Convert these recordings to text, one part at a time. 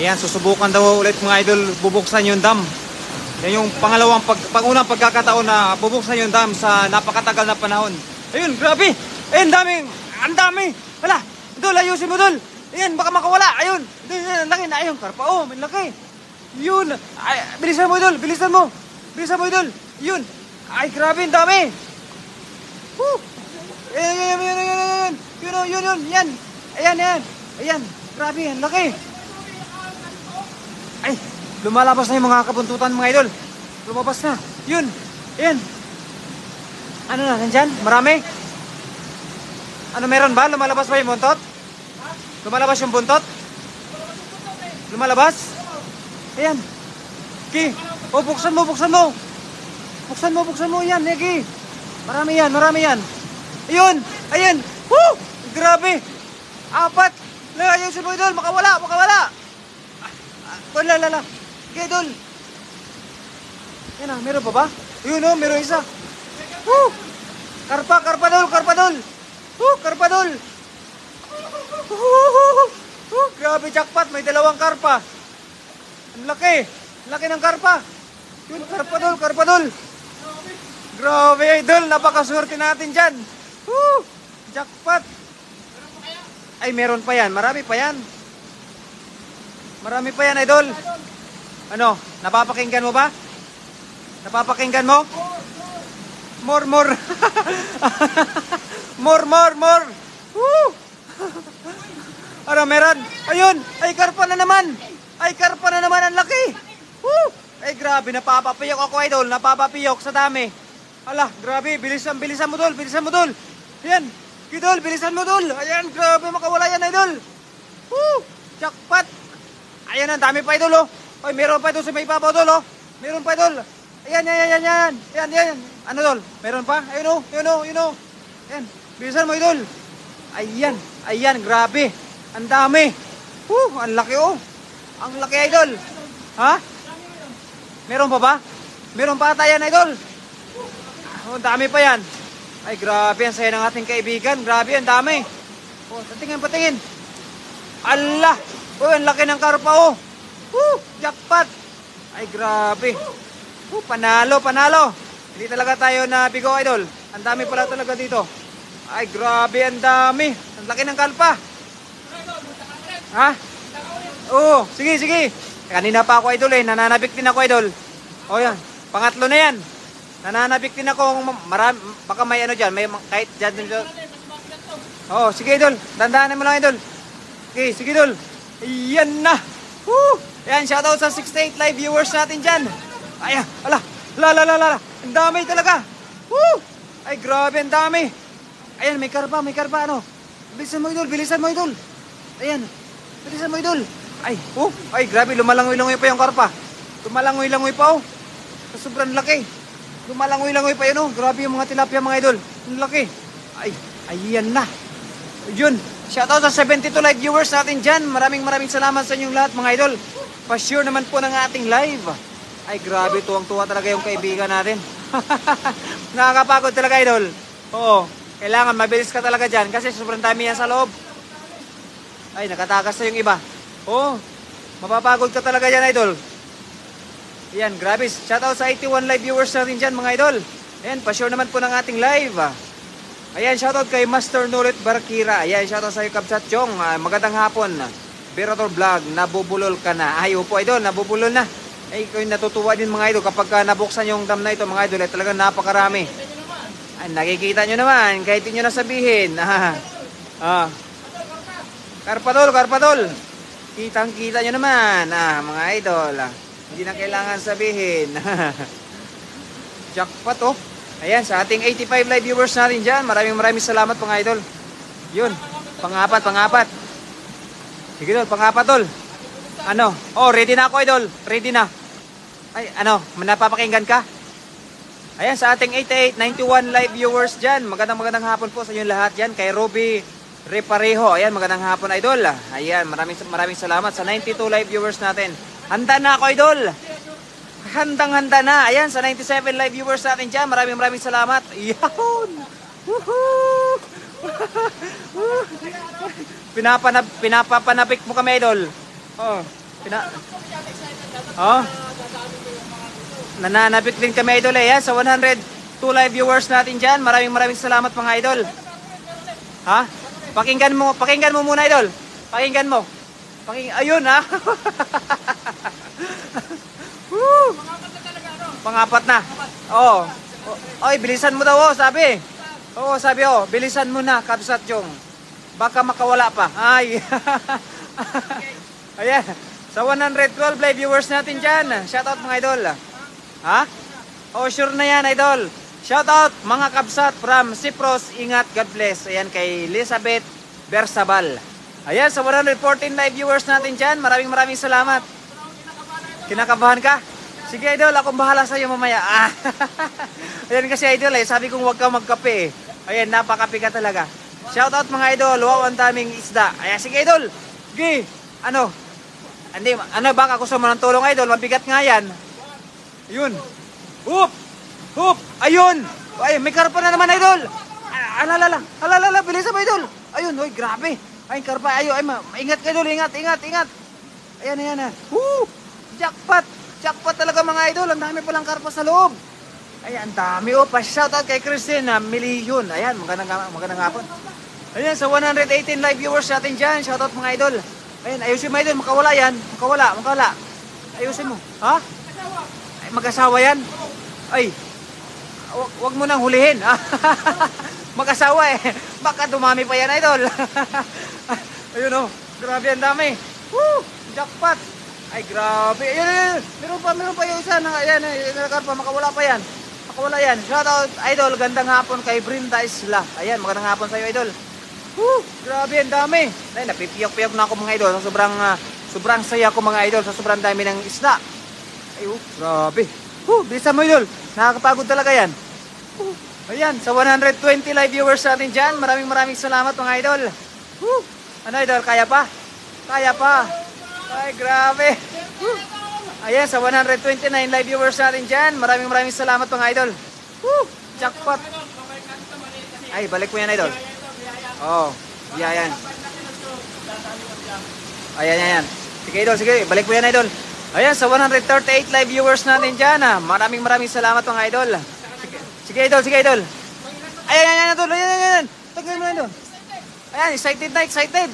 Ayan, susubukan daw ulit mga idol bubuksan yung dam. Yan yung pangunang pagkakataon na bubuksan yung dam sa napakatagal na panahon. Ayun, grabe! Ayun, ang dami! Wala! Idol, ayusin mo, Idol! Ayan, baka makawala! Ayun! Ang laki na, ayun, karpa, oh, may laki! Yun! Ay, bilisan mo, Idol! Bilisan mo! Bilisan mo, Idol! Yun! Ay, grabe, ang dami! Woo! Ayan! Yun! Yan! Ayan! Grabe, ang laki! Ay! Lumalabas na yung mga kabuntutan, mga idol! Lumabas na! Yun! Ayan! Ano na, nandyan? Marami? Ano, meron ba? Lumalabas ba yung buntot? Lumalabas yung buntot? Lumalabas? Ayan! Ki! Oh, buksan mo! Buksan mo yan, Neki! Marami yan! Ayun! Woo! Grabe! 4! Ayusin mo, idol! Makawala! Wala! Okay, idol! Yan na, meron pa ba? Ayun, oh, meron isa! Woo! Karpa, dol! Woo! Karpa, dol! Grabe, jackpot! May 2 karpa! Ang laki! Laki ng karpa! Yun, karpa, dol! Grabe, idol! Napakaswerte natin dyan! Woo! Jackpot! Ay, meron pa yan. Marami pa yan, idol. Ano? Napapakinggan mo ba? Napapakinggan mo? More. More. Woo! Ano, meron? Ayun! Ay, karpa na naman! Ang laki! Woo! Ay, grabe. Napapapiyok ako, idol. Napapapiyok sa dami. Ala, grabe. Bilisan mo, Dol. Ayan. Idol, bilisan mo, Dol. Ayan, grabe. Makawala yan, idol. Woo! Jackpot! Ayan, ang dami pa, idol, oh. Ay, meron pa, idol, sa may ibabaw, Dol, oh. Meron pa, idol. Ayan. Ayan. Ano, Dol? Meron pa? Ayun, oh. Ayan. Bilisan mo, idol. Ayan, grabe. Ang dami. Woo! Ang laki, oh. Ang laki, idol. Ha? Meron pa ba? Meron pa ata yan, idol. Oh, ang dami pa yan. Ay, grabe. Ang saya ng ating kaibigan. Grabe, ang dami. Oh, patingin. Allah! Oh, ang laki ng karpa, oh. Woo! Jackpot! Ay, grabe. Panalo. Hindi talaga tayo nabigo, idol. Ang dami pala talaga dito. Ay, grabe, ang dami. Ang laki ng karpa. Ha? Oo, sige. Kanina pa ako, idol, nananabik din ako, idol. O yan, pangatlo na yan. Nananabik din ako. Baka may ano dyan, may kahit dyan. Oo, sige, idol. Dandaanan mo lang, idol. Okay, sige, idol. Ayan na. Woo! Ayan, shoutout sa 68 live viewers natin dyan. Ayan, ala. Ang dami talaga. Woo! Ay, grabe, ang dami. Ayan, may karpa, ano. Bilisan mo, idol. Ayan, bilisan mo, idol. Ay, grabe, lumalangoy-langoy pa yung karpa. Lumalangoy-langoy pa, oh. Sobrang laki. Lumalangoy-langoy pa yun, oh. Grabe yung mga tilapia, mga idol. Ang laki. Ay, ayan na. Yun. Shoutout sa 72 live viewers natin dyan. Maraming salamat sa inyong lahat, mga idol. Pa-share naman po ng ating live. Ay, grabe, tuwang-tuwa talaga yung kaibigan natin. Nakakapagod talaga, idol. Oo, kailangan mabilis ka talaga dyan kasi sobrang dami yan sa loob. Ay, nakatakas na yung iba. Oo, mapapagod ka talaga dyan, idol. Ayan, grabe. Shoutout sa 81 live viewers natin dyan, mga idol. Ayan, pa-share naman po ng ating live. Ayan, shoutout kay Master Nurit Barkira. Ayan, shoutout sa iyo, Kabsat Chong. Magandang hapon. Berator Vlog, nabubulol ka na. Ay, upo, idol, nabubulol na. Ay, kayo natutuwa din, mga idol. Kapag nabuksan yung dam na ito, mga idol, ay talagang napakarami. Ay, nakikita nyo naman, kahit nyo nasabihin. Karpadol. Kitang-kita nyo naman, mga idol. Hindi na kailangan sabihin. Jackpot, oh. Ayan, sa ating 85 live viewers natin dyan, maraming salamat, mga idol. Yun, pangapat. Sige, Dol, pangapat, Dol. Ano? Oh, ready na ako, idol. Ready na. Ay, ano, napapakinggan ka? Ayan, sa ating 88, 91 live viewers dyan, magandang hapon po sa inyo lahat dyan. Kay Ruby Reparejo, ayan, magandang hapon, idol. Ayan, maraming salamat sa 92 live viewers natin. Handa na ako, idol. Handang-handa na. Ayan, sa 97 live viewers natin dyan, maraming salamat. Yahoo! Woohoo! Pinapapanabik mo kami, idol. Oh. Nananabik din kami idol eh. Sa 102 live viewers natin dyan. Maraming salamat mga idol. Ha? Pakinggan mo muna idol. Pakinggan mo. Ayun ha. Woo! Pangapat na. Oo. Oy, bilisan mo daw sabi. Oo, sabi bilisan mo na Kabsat Chong. Baka makawala pa. Ay. Ayan. Sa 112 live viewers natin dyan. Shoutout mga idol. Ha? Oh, sure na yan idol. Shoutout mga Kabsat from Cyprus. Ingat, God bless. Ayan kay Elizabeth Bersabal. Ayan, sa 114 live viewers natin dyan. Maraming salamat. Kinakabahan ka? Sige idol, akong bahala sa iyo mamaya. Ayan kasi idol sabi kong huwag ka magkape Ayan, napakape ka talaga. Shoutout mga idol, wow, ang daming isda. Ayan, sige idol. Sige, baka gusto mo ng tulong idol, mabigat nga yan. Ayun. Hup, ayun. Ay, may karpa na naman idol. Alala, bilisan mo idol. Ayun, oy, grabe. Ay, karpa, ingat idol, ingat. Ayan. Jackpot talaga mga idol. Ang dami palang karpa sa loob. Ayan, ang dami. Pa-shoutout kay Christine Miliyon. Ayan, magandang hapon. Ayan, sa 118 live viewers natin dyan. Shoutout mga idol. Ayan, ayusin mo idol. Makawala yan. Makawala. Ayusin mo. Ha? Ay, mag-asawa yan. Ay, wag mo nang hulihin. Mag-asawa Baka dumami pa yan idol. Ayun grabe ang dami. Woo! Jackpot. Ay, grabe. Ayan. Meron pa yung isa. Ayan, karpa. Makawala pa yan. Shoutout, idol. Gandang hapon kay Brinda Isla. Ayan, magandang hapon sa'yo, idol. Woo! Grabe, ang dami. Ay, napipiyok-piyok na ako, mga idol. Sobrang saya ko, mga idol. Sa sobrang dami ng isla. Ay, grabe. Bilisan mo, idol. Nakakapagod talaga yan. Ayan, sa 120 live viewers natin dyan. Maraming salamat, mga idol. Ano, idol? Kaya pa? Ay, grabe. Ayan, sa 129 live viewers natin dyan. Maraming salamat mga idol. Jackpot. Ay, balik mo yan idol. Yan. Ayan. Sige, balik mo yan idol. Ayan, sa 138 live viewers natin dyan. Maraming salamat mga idol. Sige idol. Ayan, idol. Ayan. Tagay mo idol. Ayan, excited.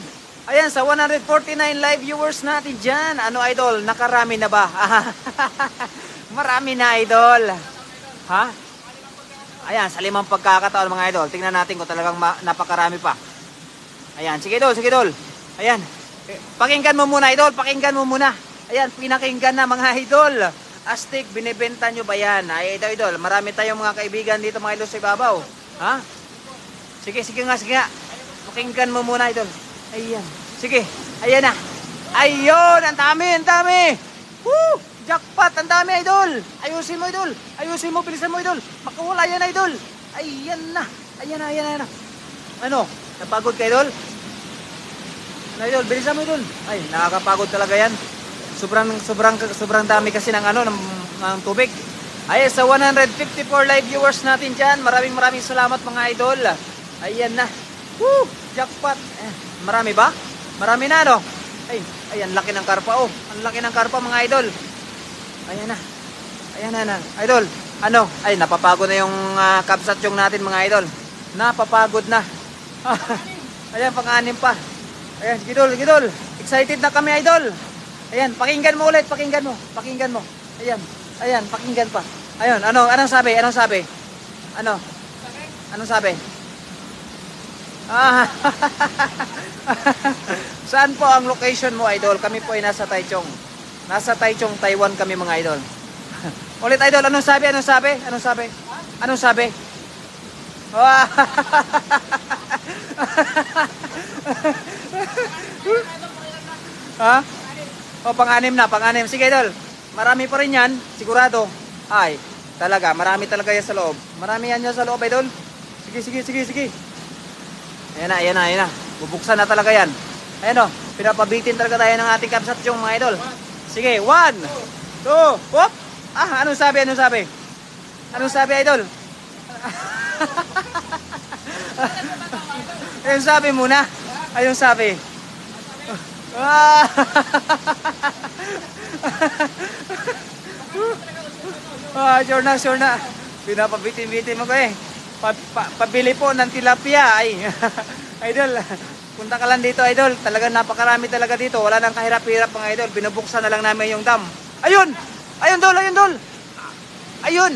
Ayan, sa 149 live viewers natin dyan. Ano, idol? Nakarami na ba? Marami na, idol. Ha? Ayan, sa 5 pagkakataon, mga idol. Tingnan natin kung talagang napakarami pa. Ayan, sige, idol. Ayan. Pakinggan mo muna, idol. Ayan, pinakinggan na, mga idol. Astig, binibenta nyo ba yan? Ay, idol. Marami tayong mga kaibigan dito, mga idol, sa ibabaw. Ha? Sige nga. Pakinggan mo muna, idol. Ayan. Sige. Ayan na. Ayun. Ang dami. Woo! Jackpot. Ang dami, idol. Ayusin mo, idol. Bilisan mo, idol. Makawala yan, idol. Ayan na. Ano? Napagod ka, idol? Idol, bilisan mo, idol. Ay, nakakapagod talaga yan. Sobrang dami kasi ng tubig. Ay, sa 154 live viewers natin dyan. Maraming salamat, mga idol. Ayan na. Woo! Jackpot. Marami ba? Marami na, no? Ay, ang laki ng karpa, Ang laki ng karpa, mga idol. Ayan na. Idol, ay, napapagod na yung Kabsat Chong natin, mga idol. Napapagod na. Ayan, pang-anim pa. Ayan, sige, idol. Excited na kami, idol. Ayan, pakinggan mo ulit, pakinggan mo. Ayan, pakinggan pa. Ayun, anong sabi? Anong sabi? Saan po ang location mo, idol? Kami po ay nasa Taichung. Nasa Taichung, Taiwan kami, mga idol. Ulit, idol, anong sabi? Ha? Pang-anim. Sige, idol. Marami pa rin yan, sigurado. Ay, talaga, marami talaga yan sa loob. Marami yan sa loob, idol. Sige. Ayan na. Bubuksan na talaga yan. Ayan pinapabitin talaga tayo ng ating Kabsat Chong, mga idol. Sige, 1, 2, whoop! Anong sabi, idol? Ayun sabi muna. Ah! Sure na, sure na. Pinapabitin-bitin mo ko eh. Pabili po ng tilapia ay. Idol, punta ka lang dito, idol. Talagang napakarami talaga dito. Wala nang kahirap-hirap mga idol. Binubuksan na lang namin yung dam. Ayun! Ayun, dol! Ayun, dol! Ayun!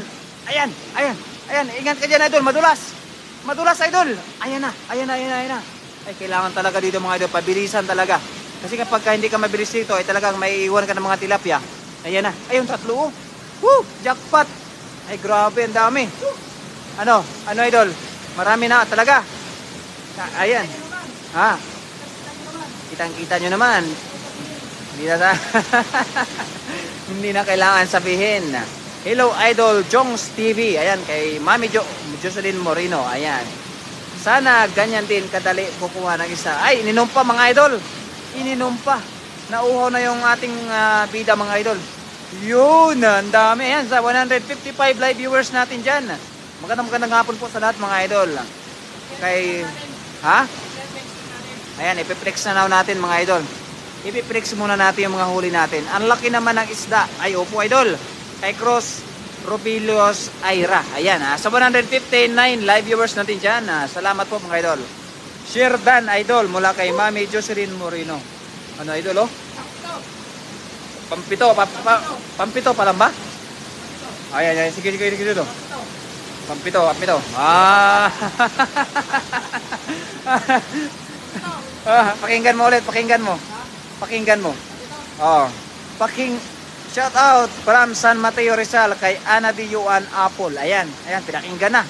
Ayan! Ayan! Ayan! Ingat ka dyan, idol. Madulas! Madulas, idol! Ayan na! Ayan na! Ayan na! Ayan na! Ay, kailangan talaga dito mga idol. Pabilisan talaga. Kasi kapag hindi ka mabilis dito, ay talagang may iwan ka ng mga tilapia. Ayan na! Ayun, tatlo! Woo! Jackpot! Ay, grabe, ang dami. Ano? Ano, idol? Marami na talaga. Ayan. Ha? Kitang-kita nyo naman. Hindi na hindi na kailangan sabihin. Hello, Idol Jongs TV. Ayan, kay Mami Jocelyn Moreno. Ayan. Sana ganyan din kadali kukuha ng isa. Ay, ininom pa mga idol. Ininom pa. Nauhaw na yung ating bida mga idol. Yun, ang dami. Ayan, sa 155 live viewers natin dyan. Magandang hapon po sa lahat mga idol. Kay, ha? Ayan, ipiplex na natin mga idol. Ipiplex muna natin yung mga huli natin. Ang laki naman ng isda. Ay, opo idol. Kay Cross Robilios Aira. Ayan, sa 159 live viewers natin dyan. Salamat po mga idol. Share Dan idol mula kay Mami Jocelyn Moreno. Ano idol oh? Pampito, pampito pa lang ba? Ayan, sige dito. Pampito. Pakinggan mo ulit, pakinggan mo. Oh. Shout out from San Mateo Rizal kay Ana Diuan Apple. Ayan, pinakinggan na.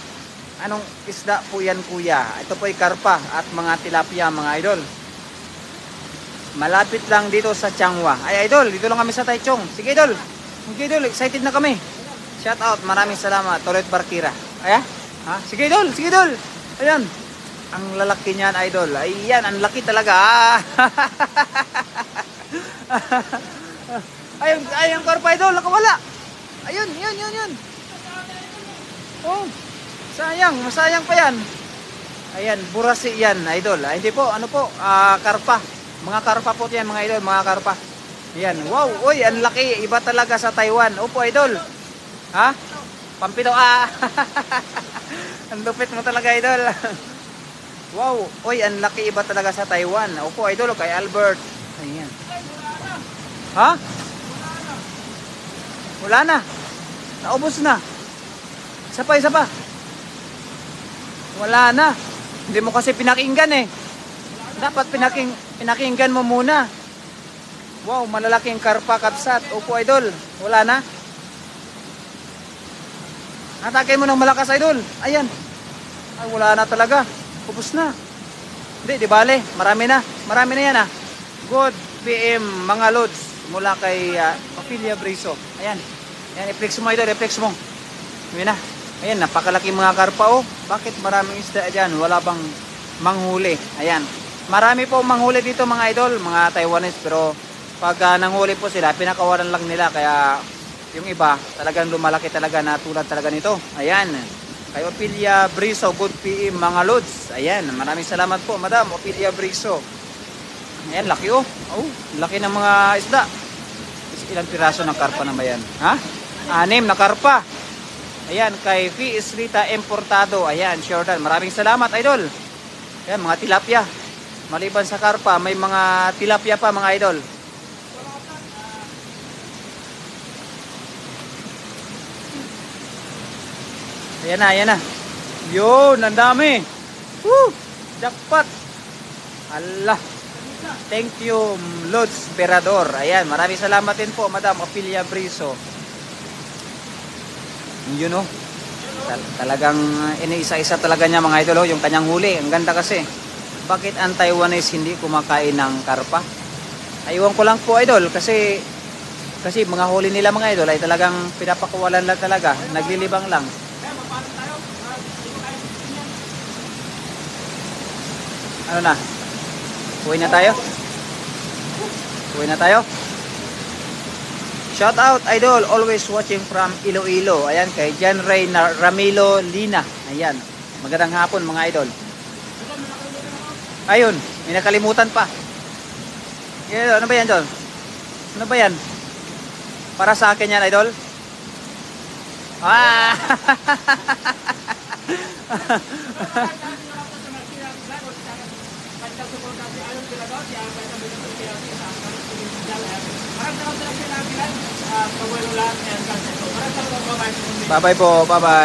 Anong isda po yan, kuya? Ito po ay karpa at mga tilapia, mga idol. Malapit lang dito sa Changwa. Ay, idol, dito lang kami sa Taichung. Sige, idol. Excited na kami. Shout out, maraming salamat. Toret Barkira. Ayan? Ha? Sige, idol. Ayan. Ang lalaki niyan, idol. Ayan, ang laki talaga. Ayun, karpa, idol. Nakawala. Ayun. Oh, masayang pa yan. Ayan, burasi yan, idol. Hindi po, ano po, karpa. Mga karpa po yan, mga idol, mga karpa. Ayan, wow, uy, ang laki. Iba talaga sa Taiwan. Opo, idol. Ha? Pampito, Ang lupit mo talaga, idol. Wow, uy, ang laki. Iba talaga sa Taiwan. Opo, idol, kay Albert. Ayan. Ha? Wala na. Naubos na. Isa pa. Wala na. Hindi mo kasi pinakinggan eh. Dapat pinakinggan mo muna. Wow, malalaking karpa kapsat. Opo, idol. Wala na. Atake mo ng malakas, idol. Ayan. Ay, wala na talaga. Ubus na. Di bale. Marami na yan Good PM mga lods mula kay Ophelia Briso. Ayan, i-flex mo idol, i-flex mo. Ayan, napakalaki mga karpa oh. Bakit maraming isda dyan? Wala bang manghuli? Ayan, marami po manghuli dito mga idol, mga Taiwanese. Pero pag nanghuli po sila, pinakawalan lang nila. Kaya yung iba, talagang lumalaki talaga na tulad talaga nito. Ayan, kay Ophelia Briso, good PM mga lods. Ayan, maraming salamat po Madam Ophelia Briso. Ayan, laki oh. Oh, laki ng mga isda. Ilang piraso ng karpa na ba yan? Ha? 6 na karpa. Ayan, kay V. Isrita Importado. Ayan, Jordan. Maraming salamat, idol. Ayan, mga tilapia. Maliban sa karpa, may mga tilapia pa, mga idol. Ayan na. Yun, ang dami. Woo! Jackpot. Allah. Thank you, Lods Berador. Ayan, maraming salamat din po, Madam Ophelia Briso. Yun o. Talagang iniisa-isa talaga niya mga idol yung kanyang huli. Ang ganda kasi. Bakit ang Taiwanese hindi kumakain ng karpa? Aywan ko lang po idol kasi mga huli nila mga idol ay talagang pinapakuwalan lang talaga. Naglilibang lang. Ano na? Uwi na tayo? Shout out idol, always watching from Iloilo. Ayan, kay John Ray Ramilo Lina. Ayan, magandang hapon mga idol. Ayun, may nakalimutan pa. Ano ba yan, Idol? Ano ba yan? Para sa akin yan, Idol? Ah! Bye-bye po, bye-bye.